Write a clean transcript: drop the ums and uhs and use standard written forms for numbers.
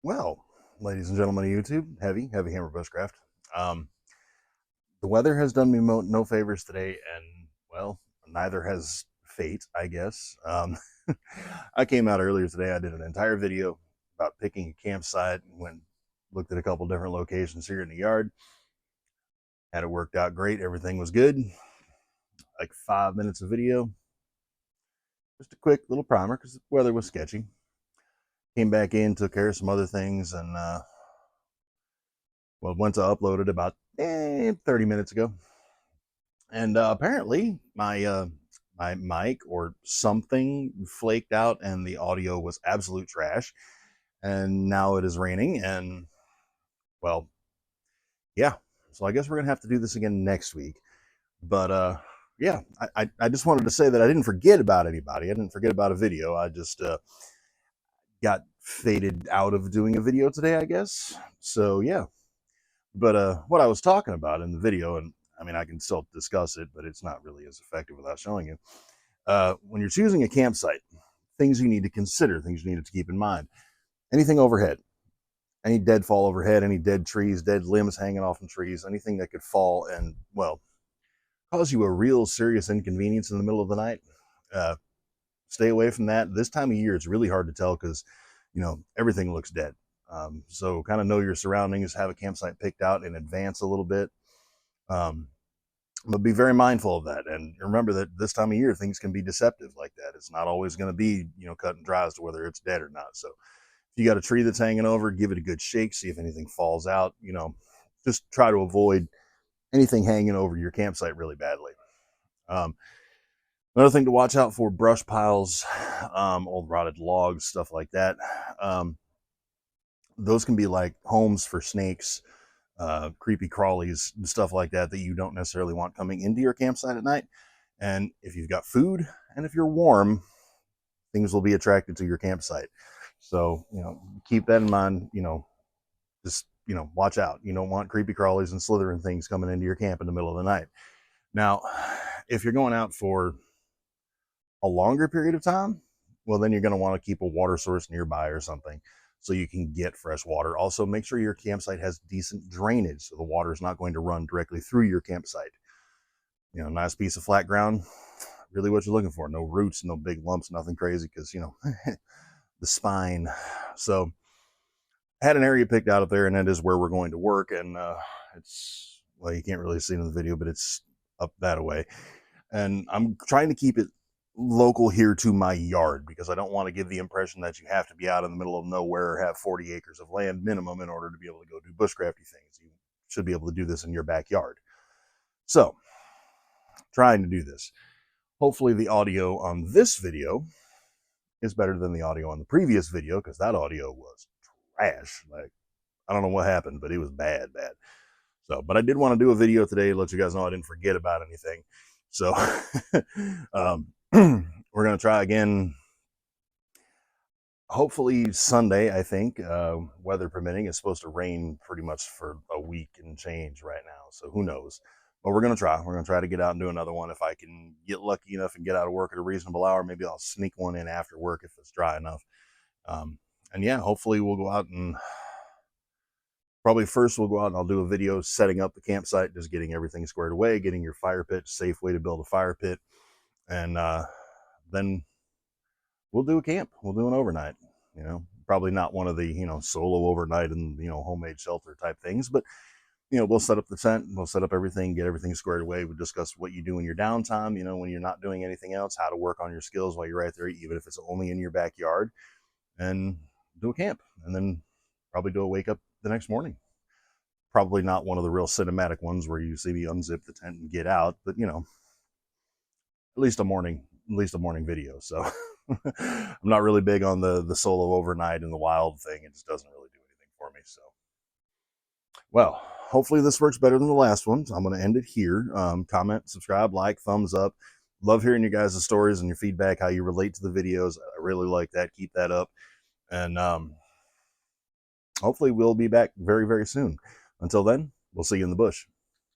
Well, ladies and gentlemen of YouTube, Heavy Hammer Bushcraft. Um, the weather has done me no favors today, and well, neither has fate, I guess. I came out earlier today. I did an entire video about picking a campsite and looked at a couple different locations here in the yard. Had it worked out great. Everything was good. Like 5 minutes of video. Just a quick little primer because the weather was sketchy. Came back in, took care of some other things, and went to upload it about 30 minutes ago. And apparently my mic or something flaked out and the audio was absolute trash. And now it is raining, and well, yeah. So I guess we're gonna have to do this again next week. But yeah, I just wanted to say that I didn't forget about anybody. I didn't forget about a video. I just got faded out of doing a video today, I guess. So yeah. But what I was talking about in the video, and I mean I can still discuss it, but it's not really as effective without showing you. When you're choosing a campsite, things you need to consider, things you need to keep in mind. Anything overhead, any deadfall overhead, any dead trees, dead limbs hanging off from trees, anything that could fall and, well, cause you a real serious inconvenience in the middle of the night. Uh, Stay away from that. This time of year, it's really hard to tell because, everything looks dead. So kind of know your surroundings, have a campsite picked out in advance a little bit. But be very mindful of that, and remember that this time of year things can be deceptive like that. It's not always going to be cut and dry as to whether it's dead or not. So if you got a tree that's hanging over, give it a good shake, see if anything falls out. Just try to avoid anything hanging over your campsite really badly. um, Another thing to watch out for: brush piles, old rotted logs, stuff like that. Those can be like homes for snakes, creepy crawlies and stuff like that you don't necessarily want coming into your campsite at night. And if you've got food and if you're warm, things will be attracted to your campsite. So, keep that in mind. Just, watch out. You don't want creepy crawlies and slithering things coming into your camp in the middle of the night. Now, if you're going out for a longer period of time, well, then you're going to want to keep a water source nearby or something so you can get fresh water. Also, make sure your campsite has decent drainage so the water is not going to run directly through your campsite. Nice piece of flat ground, really what you're looking for. No roots, no big lumps, nothing crazy because, the spine. So I had an area picked out up there, and that is where we're going to work. And it's, well, you can't really see it in the video, but it's up that way. And I'm trying to keep it local here to my yard because I don't want to give the impression that you have to be out in the middle of nowhere or have 40 acres of land minimum in order to be able to go do bushcrafty things. You should be able to do this in your backyard. So, trying to do this. Hopefully the audio on this video is better than the audio on the previous video because that audio was trash. Like, I don't know what happened, but it was bad. So, but I did want to do a video today to let you guys know I didn't forget about anything. So, we're going to try again. Hopefully Sunday, I think, weather permitting. It's supposed to rain pretty much for a week and change right now. So who knows? But we're going to try. We're going to try to get out and do another one. If I can get lucky enough and get out of work at a reasonable hour, maybe I'll sneak one in after work if it's dry enough. And yeah, hopefully we'll go out and probably first we'll go out and I'll do a video setting up the campsite, just getting everything squared away, getting your fire pit, safe way to build a fire pit. And then we'll do a camp. We'll do an overnight. Probably not one of the solo overnight and homemade shelter type things, but we'll set up the tent, we'll set up everything, get everything squared away. We'll discuss what you do in your downtime. When you're not doing anything else, how to work on your skills while you're right there, even if it's only in your backyard, and do a camp, and then probably do a wake up the next morning. Probably not one of the real cinematic ones where you see me unzip the tent and get out, but at least a morning video. So I'm not really big on the solo overnight and the wild thing. It just doesn't really do anything for me. So, well, hopefully this works better than the last one. So I'm going to end it here. Comment, subscribe, like, thumbs up. Love hearing you guys' stories and your feedback, how you relate to the videos. I really like that. Keep that up. And hopefully we'll be back very, very soon. Until then, we'll see you in the bush.